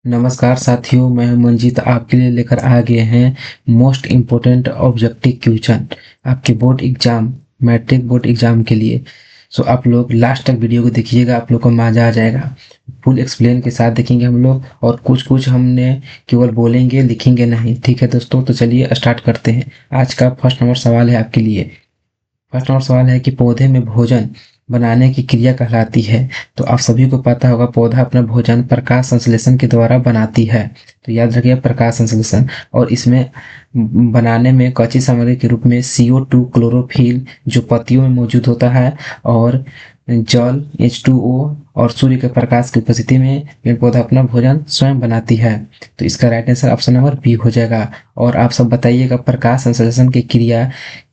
नमस्कार साथियों, मैं मंजीत आपके लिए लेकर आ गए हैं मोस्ट इम्पोर्टेंट ऑब्जेक्टिव क्वेश्चन आपके board exam matric board exam के लिए। सो आप लोग लास्ट तक वीडियो को देखिएगा, आप लोग को मजा आ जाएगा। फुल एक्सप्लेन के साथ देखेंगे हम लोग और कुछ कुछ हमने केवल बोलेंगे, लिखेंगे नहीं। ठीक है दोस्तों, तो चलिए स्टार्ट करते हैं। आज का फर्स्ट नंबर सवाल है आपके लिए। फर्स्ट नंबर सवाल है कि पौधे में भोजन बनाने की क्रिया कहलाती है। तो आप सभी को पता होगा, पौधा अपना भोजन प्रकाश संश्लेषण के द्वारा बनाती है। तो याद रखिए प्रकाश संश्लेषण। और इसमें बनाने में कच्ची सामग्री के रूप में CO2 क्लोरोफिल जो पत्तियों में मौजूद होता है, और जल H2O और सूर्य के प्रकाश की उपस्थिति में पेड़ पौधा अपना भोजन स्वयं बनाती है। तो इसका right answer option number B हो जाएगा। और आप सब बताइएगा प्रकाश संश्लेषण की क्रिया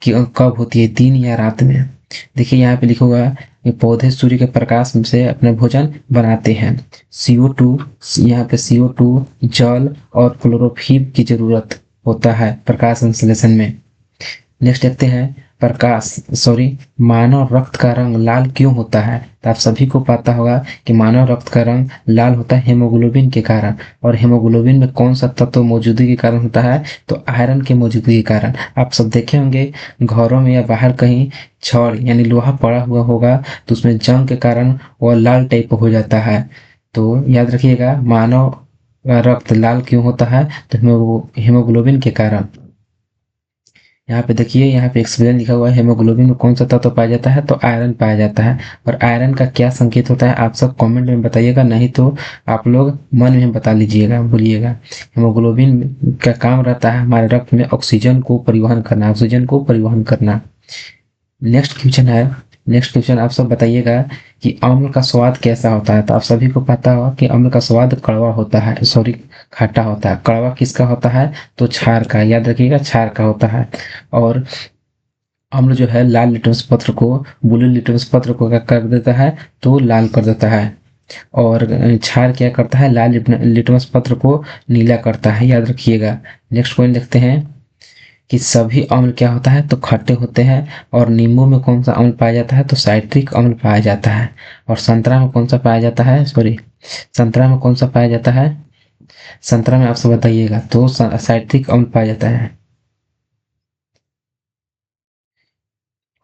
कब होती है, दिन या रात में। देखिए यहाँ पे लिखा हुआ है कि पौधे सूर्य के प्रकाश से अपना भोजन बनाते हैं। CO2, यहाँ पे CO2 जल और क्लोरोफिल की जरूरत होता है प्रकाश संश्लेषण में। नेक्स्ट देखते हैं, मानव रक्त का रंग लाल क्यों होता है। तो आप सभी को पता होगा कि मानव रक्त का रंग लाल होता है हेमोग्लोबिन के कारण। और हेमोग्लोबिन में कौन सा तत्व मौजूदगी के कारण होता है, तो आयरन के मौजूदगी के कारण। आप सब देखे होंगे घरों में या बाहर कहीं छड़ यानी लोहा पड़ा हुआ होगा, तो उसमें जंग के कारण वह लाल टाइप हो जाता है। तो याद रखिएगा मानव का रक्त लाल क्यों होता है, तो हेमोग्लोबिन के कारण। यहाँ पे देखिए, यहाँ पे एक्सप्लेन लिखा हुआ है हेमोग्लोबिन में कौन सा तत्व पाया जाता है, तो आयरन पाया जाता है। और आयरन का क्या संकेत होता है, आप सब कमेंट में बताइएगा, नहीं तो आप लोग मन में बता लीजिएगा, बोलिएगा। हेमोग्लोबिन का काम रहता है हमारे रक्त में ऑक्सीजन को परिवहन करना। नेक्स्ट क्वेश्चन आप सब बताइएगा कि अम्ल का स्वाद कैसा होता है। तो आप सभी को पता होगा कि अम्ल का स्वाद कड़वा होता है, खट्टा होता है। कड़वा किसका होता है, तो क्षार का। याद रखिएगा क्षार का होता है। और अम्ल जो है लाल लिटमस पत्र को, ब्लू लिटमस पत्र को क्या कर देता है, तो लाल कर देता है। और क्षार क्या करता है, लाल लिटमस पत्र को नीला करता है। याद रखिएगा। नेक्स्ट पॉइंट देखते हैं कि सभी अम्ल क्या होता है, तो खट्टे होते हैं। और नींबू में कौन सा अम्ल पाया जाता है, तो साइट्रिक अम्ल पाया जाता है। और संतरा में कौन सा पाया जाता है, संतरा में कौन सा पाया जाता है, संतरा में आपसे बताइएगा, तो साइट्रिक अम्ल पाया जाता है।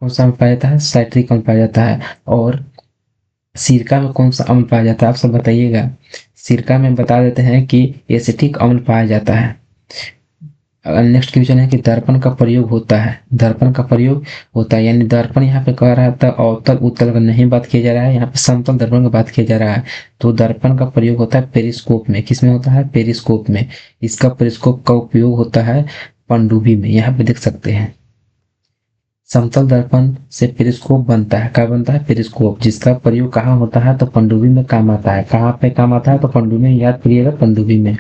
कौन सा अम्ल पाया जाता है, साइट्रिक अम्ल पाया जाता है। और सिरका में कौन सा अम्ल पाया जाता है, आप सब बताइएगा। सिरका में बता देते हैं कि एसिटिक अम्ल पाया जाता है। नेक्स्ट क्वेश्चन है कि दर्पण का प्रयोग होता है। दर्पण का प्रयोग होता है, यानी दर्पण यहाँ पे कह रहा था अवतल उत्तल का नहीं बात किया जा रहा है, यहाँ पे समतल दर्पण की बात किया जा रहा है। तो दर्पण का प्रयोग होता है पेरिस्कोप में। किसमें होता है, पेरिस्कोप में। इसका पेरिस्कोप का उपयोग होता है पनडुब्बी में, यहाँ पे देख सकते हैं। समतल दर्पण से पेरिस्कोप बनता है। क्या बनता है, पेरिस्कोप, जिसका प्रयोग कहाँ होता है, तो पनडुब्बी में काम आता है। कहाँ पे काम आता है, तो पनडुब्बी में। याद करिएगा पनडुब्बी में।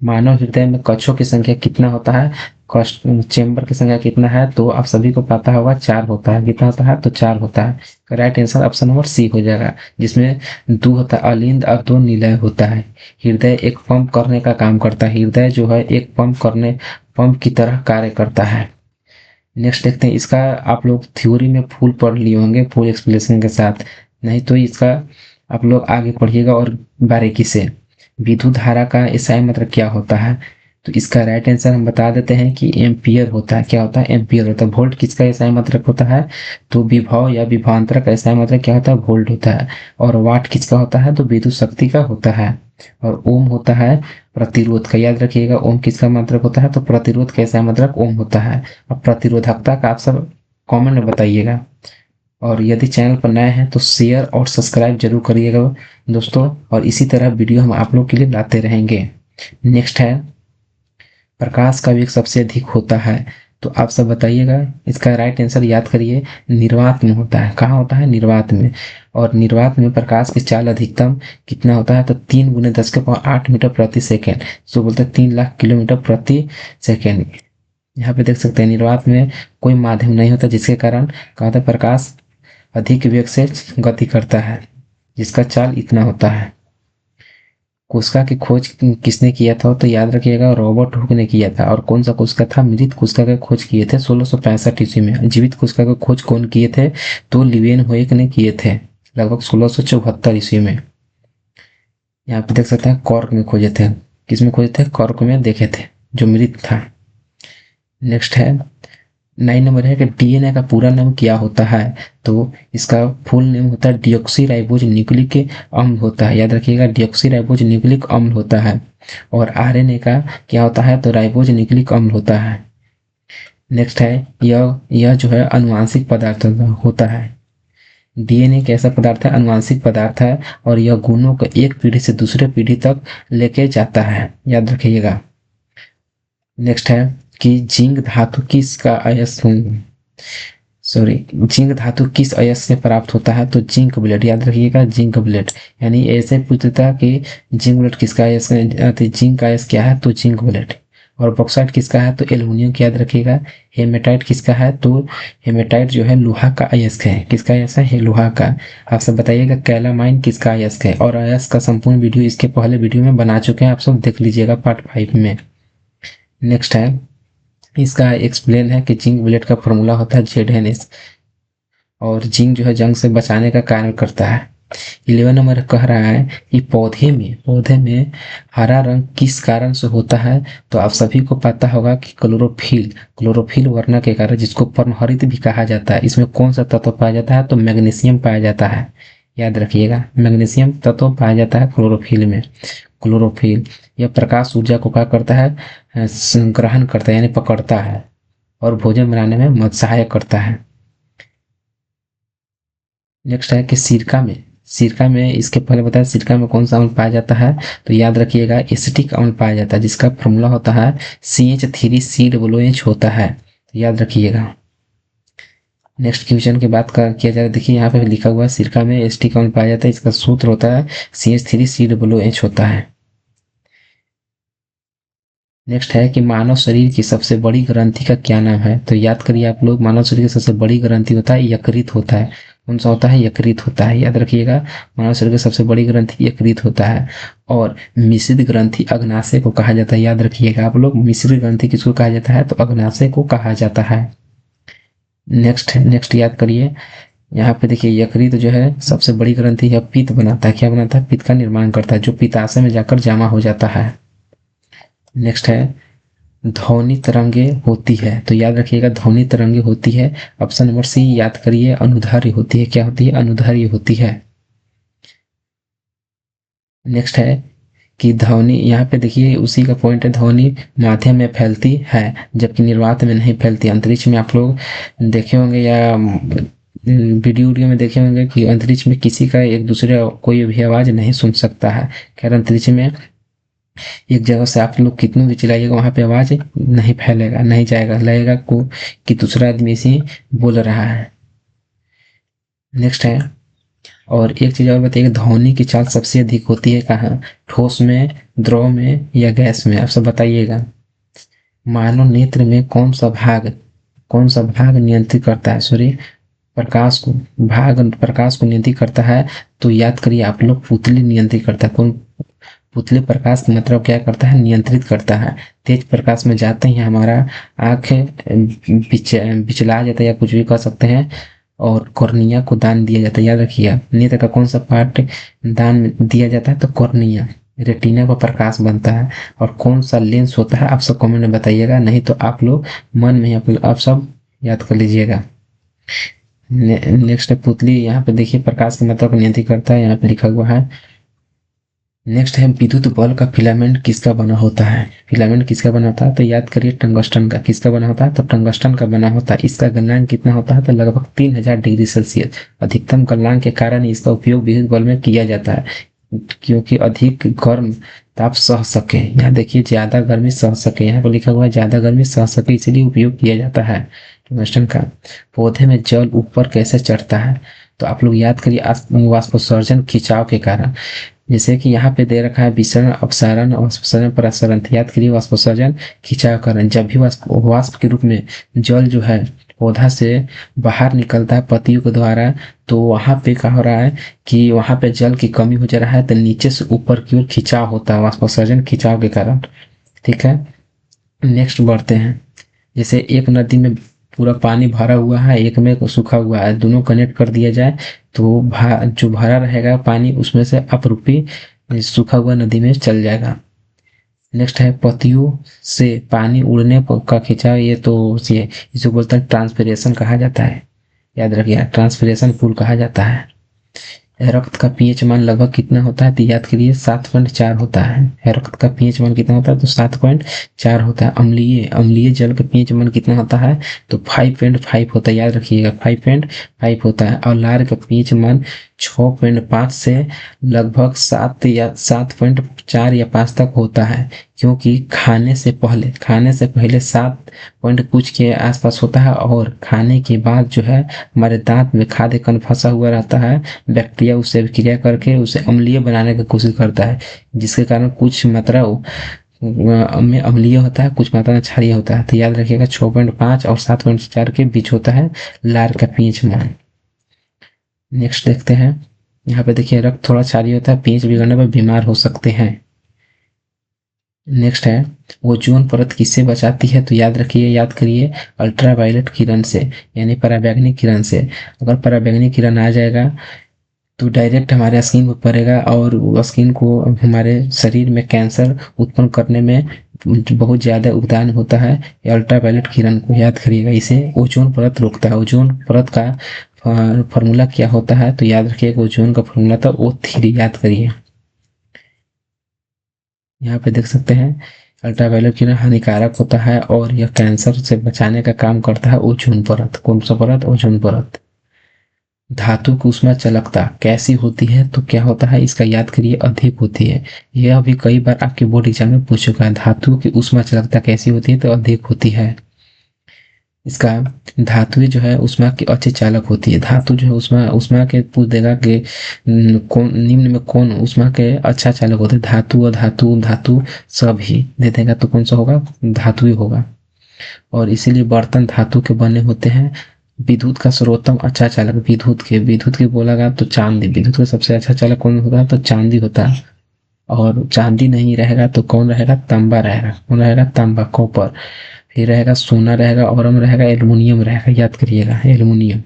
मानव हृदय में कक्षों की संख्या कितना होता है, चेंबर की संख्या कितना है, तो आप सभी को पता होगा 4 होता है। कितना होता है, तो 4 होता है। Right answer option number C हो जाएगा, जिसमें 2 होता है अलिंद और 2 निलय होता है। हृदय एक पंप करने का काम करता है। हृदय जो है एक पंप की तरह कार्य करता है। नेक्स्ट देखते हैं, इसका आप लोग थ्योरी में फुल पढ़ लिए होंगे, फुल एक्सप्लेनेशन के साथ। नहीं तो इसका आप लोग आगे पढ़िएगा और बारीकी से। विद्युत धारा का एसआई मतलब क्या होता है, तो इसका राइट आंसर हम बता देते हैं कि एम्पियर होता है। क्या होता है, एम्पियर होता है। वोल्ट किसका एसआई मतलब होता है, तो विभव या विभवांतर का एसआई मतलब क्या होता है, वोल्ट होता है। और वाट किसका होता है, तो विद्युत शक्ति का होता है। और ओम होता है प्रतिरोध का। याद रखिएगा ओम किसका मात्रक होता है, तो प्रतिरोध का एसआई मात्रक ओम होता है। और प्रतिरोधकता का आप सब कमेंट में बताइएगा। और यदि चैनल पर नए हैं तो शेयर और सब्सक्राइब जरूर करिएगा दोस्तों। और इसी तरह वीडियो हम आप लोग के लिए लाते रहेंगे। नेक्स्ट है, प्रकाश का वेग सबसे अधिक होता है। तो आप सब बताइएगा। इसका राइट आंसर याद करिए, निर्वात में होता है। कहाँ होता है, निर्वात में। और निर्वात में प्रकाश की चाल अधिकतम कितना होता है, तो 3 × 10⁸ मीटर प्रति सेकेंड। सो बोलते हैं 3 लाख किलोमीटर प्रति सेकेंड। यहाँ पे देख सकते हैं निर्वात में कोई माध्यम नहीं होता, जिसके कारण क्या होता है, प्रकाश अधिक वेग से गति करता है, जिसका चाल इतना होता है। कोशिका की खोज किसने किया था, तो याद रखिएगा रॉबर्ट हुक ने किया था। और कौन सा कोशिका था, मृत कोशिका की खोज किए थे 1665 ईस्वी में। जीवित कोशिका की खोज कौन किए थे, तो लिवेनहोइक ने किए थे लगभग 1674 ईस्वी में। यहाँ पे देख सकते हैं कॉर्क में खोजे थे। किस में खोजे थे? कॉर्क में देखे थे, जो मृत था। नेक्स्ट है 9 नंबर है कि डीएनए का पूरा नाम क्या होता है? तो इसका फुल नेम होता है डिऑक्सी राइबोज न्यूक्लिक अम्ल होता है। याद रखिएगा, डिऑक्सी राइबोज न्यूक्लिक अम्ल होता है। और आरएनए का क्या होता है? तो राइबोज न्यूक्लिक अम्ल होता है। नेक्स्ट है यह जो है अनुवांशिक पदार्थ होता है। डीएनए एक ऐसा पदार्थ है, अनुवांशिक पदार्थ है, और यह गुणों को एक पीढ़ी से दूसरे पीढ़ी तक लेके जाता है। याद रखिएगा। नेक्स्ट है कि जिंक धातु किसका अयस्क जिंक धातु किस अयस्क से प्राप्त होता है? तो जिंक ब्लेड। याद रखिएगा, जिंक ब्लेड। यानी ऐसे पूछता कि जिंक ब्लेड किसका अयस्क है, तो जिंक का अयस्क क्या है? तो जिंक ब्लेड। और बॉक्साइट किसका है? तो एल्युमिनियम की। याद रखिएगा। हेमेटाइट किसका है? तो हेमेटाइट जो है लोहा का अयस्क है। किसका अयस्क है? लोहा का। आप सब बताइएगा कैलामाइन किसका अयस्क है? और अयस्क का संपूर्ण वीडियो इसके पहले वीडियो में बना चुके हैं, आप सब देख लीजिएगा पार्ट 5 में। नेक्स्ट है इसका एक्सप्लेन है कि जिंक ब्लेड का फॉर्मूला होता है ZnS। और जिंक जो है जंग से बचाने का कार्य करता है। 11 नंबर कह रहा है कि पौधे में हरा रंग किस कारण से होता है? तो आप सभी को पता होगा कि क्लोरोफिल वर्णक के कारण, जिसको पर्णहरित भी कहा जाता है। इसमें कौन सा तत्व पाया जाता है? तो मैग्नीशियम पाया जाता है। याद रखिएगा, मैग्नीशियम तत्व पाया जाता है क्लोरोफिल में। क्लोरोफिल यह प्रकाश ऊर्जा को क्या करता है? ग्रहण करता है, यानी पकड़ता है, और भोजन बनाने में मदद सहायक करता है। नेक्स्ट है कि सिरका में इसके पहले बताया सिरका में कौन सा अम्ल पाया जाता है? तो याद रखिएगा एसिटिक अम्ल पाया जाता है, जिसका फॉर्मूला होता है CH3COOH होता है। तो याद रखिएगा। नेक्स्ट क्वेश्चन की बात किया जाए, देखिए यहाँ पे लिखा हुआ है सिरका में एसिटिक अम्ल पाया जाता है, इसका सूत्र होता है CH3COOH होता है। नेक्स्ट है कि मानव शरीर की सबसे बड़ी ग्रंथि का क्या नाम है? तो याद करिए आप लोग, मानव शरीर की सबसे बड़ी ग्रंथि होता है यकृत होता है। कौन सा होता है? यकृत होता है। याद रखिएगा, मानव शरीर की सबसे बड़ी ग्रंथि यकृत होता है। और मिश्रित ग्रंथि अग्नाशय को कहा जाता है। याद रखिएगा आप लोग, मिश्रित ग्रंथि किसको कहा जाता है? तो अग्नाशय को कहा जाता है। नेक्स्ट याद करिए, यहाँ पे देखिए यकृत जो है सबसे बड़ी ग्रंथि है, पित्त बनाता है। क्या बनाता है? पित्त का निर्माण करता है, जो पित्ताशय में जाकर जमा हो जाता है। नेक्स्ट है ध्वनि तरंगे होती है। तो याद रखिएगा, ध्वनि तरंगे होती है। ऑप्शन नंबर सी याद करिए, अनुदैर्घ्य होती है। क्या होती है? अनुदैर्घ्य होती है। नेक्स्ट है कि ध्वनि, यहाँ पे देखिए उसी का पॉइंट है, ध्वनि माध्यम में फैलती है जबकि निर्वात में नहीं फैलती। अंतरिक्ष में आप लोग देखे होंगे या वीडियो में देखे होंगे कि अंतरिक्ष में किसी का एक दूसरे कोई भी आवाज नहीं सुन सकता है। खैर अंतरिक्ष में एक जगह से आप लोग कितने भी चिल्लाइएगा, वहां पे आवाज नहीं फैलेगा, नहीं जाएगा, लगेगा को कि दूसरा आदमी इसी बोल रहा है। नेक्स्ट है, और एक चीज और बताइए, ध्वनि की चाल सबसे अधिक होती है कहाँ? ठोस में, द्रव में, या गैस में? आप सब बताइएगा। मानव नेत्र में कौन सा भाग नियंत्रित करता है? सॉरी, प्रकाश को नियंत्रित करता है। तो याद करिए आप लोग, पुतली नियंत्रित करता है। कौन? पुतली प्रकाश की मात्रा क्या करता है? नियंत्रित करता है। तेज प्रकाश में जाते ही हमारा आंख बिचला जाता है, या कुछ भी कह सकते हैं, और कॉर्निया को दान दिया जाता है। याद रखिए, नेत्र का कौन सा पार्ट दान दिया जाता है? तो कॉर्निया। रेटिना पर प्रकाश बनता है। और कौन सा लेंस होता है? आप सब कमेंट में बताइएगा, नहीं तो आप लोग मन में आप सब याद कर लीजिएगा। नेक्स्ट है पुतली, यहाँ पे देखिए प्रकाश की मात्रा को नियंत्रित करता है, यहाँ पे लिखा हुआ है। नेक्स्ट है विद्युत बल्ब का फिलामेंट किसका बना होता है? फिलामेंट किसका बना होता है? तो याद करिए टंगस्टन का। किसका बना होता है? तो टंगस्टन का बना होता है। इसका गलनांक कितना होता है? तो लगभग 3000 डिग्री सेल्सियस। अधिकतम गलनांक के कारण इसका उपयोग विद्युत बल्ब में किया जाता है, क्योंकि अधिक गर्म ताप सह सके। यहाँ देखिए ज्यादा गर्मी सह सके, यहाँ पर लिखा हुआ है ज्यादा गर्मी सह सके, इसलिए उपयोग किया जाता है टंगस्टन का। पौधे में जल ऊपर कैसे चढ़ता है? तो आप लोग याद करिए, वाष्पोत्सर्जन खिंचाव के कारण। जैसे कि यहाँ पे दे रखा है विसरण, अपसारण, वाष्पोत्सर्जन, प्रसरण। याद करिए वाष्पोत्सर्जन खिंचाव कारण। जब भी वाष्प के रूप में जल जो है पौधा से बाहर निकलता है पत्तियों के द्वारा, तो वहां पे क्या हो रहा है कि वहां पे जल की कमी हो जा रहा है, तो नीचे से ऊपर की ओर खिंचाव होता है, वाष्पोत्सर्जन खिंचाव के कारण। ठीक है, नेक्स्ट बढ़ते हैं। जैसे एक नदी में पूरा पानी भरा हुआ है, एक में सूखा हुआ है, दोनों कनेक्ट कर दिया जाए तो जो भरा रहेगा पानी उसमें से अपरूपी सूखा हुआ नदी में चल जाएगा। नेक्स्ट है पत्तियों से पानी उड़ने का खिंचाव, ये तो ये इसे बोलते हैं ट्रांसपिरेशन कहा जाता है, याद रखिए ट्रांसपिरेशन पुल कहा जाता है। रक्त का पीएच मान लगभग कितना होता है, तो याद करिए 7.4 होता है। रक्त का पीएच मान कितना होता है, तो 7.4 होता है। अम्लीय जल का पीएच मान कितना होता है, तो 5.5 होता है, याद रखिएगा 5.5 होता है। और लार का पीएच मान 6.5 से लगभग 7 या 5 तक होता है, क्योंकि खाने से पहले 7 पॉइंट कुछ के आसपास होता है, और खाने के बाद जो है हमारे दांत में खाद्य कण फंसा हुआ रहता है, बैक्टीरिया उससे अभिक्रिया करके उसे अम्लीय बनाने की कोशिश करता है, जिसके कारण कुछ मात्रा में अम्लीय होता है, कुछ मात्रा में क्षारीय होता है। तो याद रखिएगा 6.5 और 7.4 के बीच होता है लार का पीएच मान। नेक्स्ट देखते हैं, यहाँ पे देखिए रक्त थोड़ा क्षारीय होता है, पीएच बिगड़ने पर बीमार हो सकते हैं। नेक्स्ट है ओजोन परत किससे बचाती है, तो याद करिए अल्ट्रावायलेट किरण से, यानी पराबैंगनी किरण से। अगर पराबैंगनी किरण आ जाएगा तो डायरेक्ट हमारे स्किन पर पड़ेगा, और वो स्किन को हमारे शरीर में कैंसर उत्पन्न करने में बहुत ज़्यादा योगदान होता है अल्ट्रावायलेट किरण को, याद करिएगा। इसे ओजोन परत रोकता है। ओजोन परत का फॉर्मूला क्या होता है, तो याद रखिएगा ओजोन का फॉर्मूला था O3, याद करिए। यहाँ पे देख सकते हैं अल्ट्रावायलेट किरण हानिकारक होता है, और यह कैंसर से बचाने का काम करता है ओजोन परत। कौन सा परत, ओजोन परत। धातु की ऊष्मा चालकता कैसी होती है, तो क्या होता है इसका, याद करिए अधिक होती है। यह भी कई बार आपके बोर्ड एग्जाम में पूछ चुका है, धातु की ऊष्मा चालकता कैसी होती है, तो अधिक होती है। इसका धातु जो है ऊष्मा की अच्छी चालक होती है। धातु जो है ऊष्मा ऊष्मा के पूछ देगा कि कौन निम्न में कौन ऊष्मा के अच्छा चालक होते हैं, धातु, अधातु, धातु सभी दे देगा, तो कौन सा होगा, धातु ही होगा। और इसीलिए बर्तन धातु के बने होते हैं। विद्युत का सर्वोत्तम अच्छा चालक, विद्युत के बोला गया तो चांदी, विद्युत का सबसे अच्छा चालक कौन होता है, तो चांदी होता है। और चांदी नहीं रहेगा तो कौन रहेगा, तांबा रहेगा। कौन रहेगा, तांबा, कॉपर। फिर रहेगा सोना रहेगा, और हम रहेगा एल्युमिनियम रहेगा, याद करिएगा एल्युमिनियम।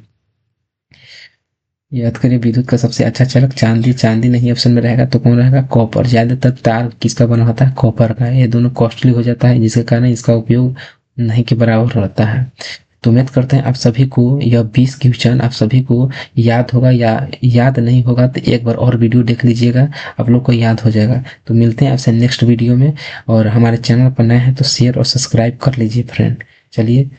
याद करिए विद्युत का सबसे अच्छा चालक चांदी, चांदी नहीं ऑप्शन में रहेगा तो कौन रहेगा, कॉपर। ज्यादातर तार किसका बना होता है, कॉपर का। ये दोनों कॉस्टली हो जाता है, जिसके कारण इसका उपयोग नहीं के बराबर रहता है। तो उम्मीद करते हैं आप सभी को यह 20 क्वेश्चन आप सभी को याद होगा, या याद नहीं होगा तो एक बार और वीडियो देख लीजिएगा, आप लोग को याद हो जाएगा। तो मिलते हैं आपसे नेक्स्ट वीडियो में, और हमारे चैनल पर नए हैं तो शेयर और सब्सक्राइब कर लीजिए फ्रेंड। चलिए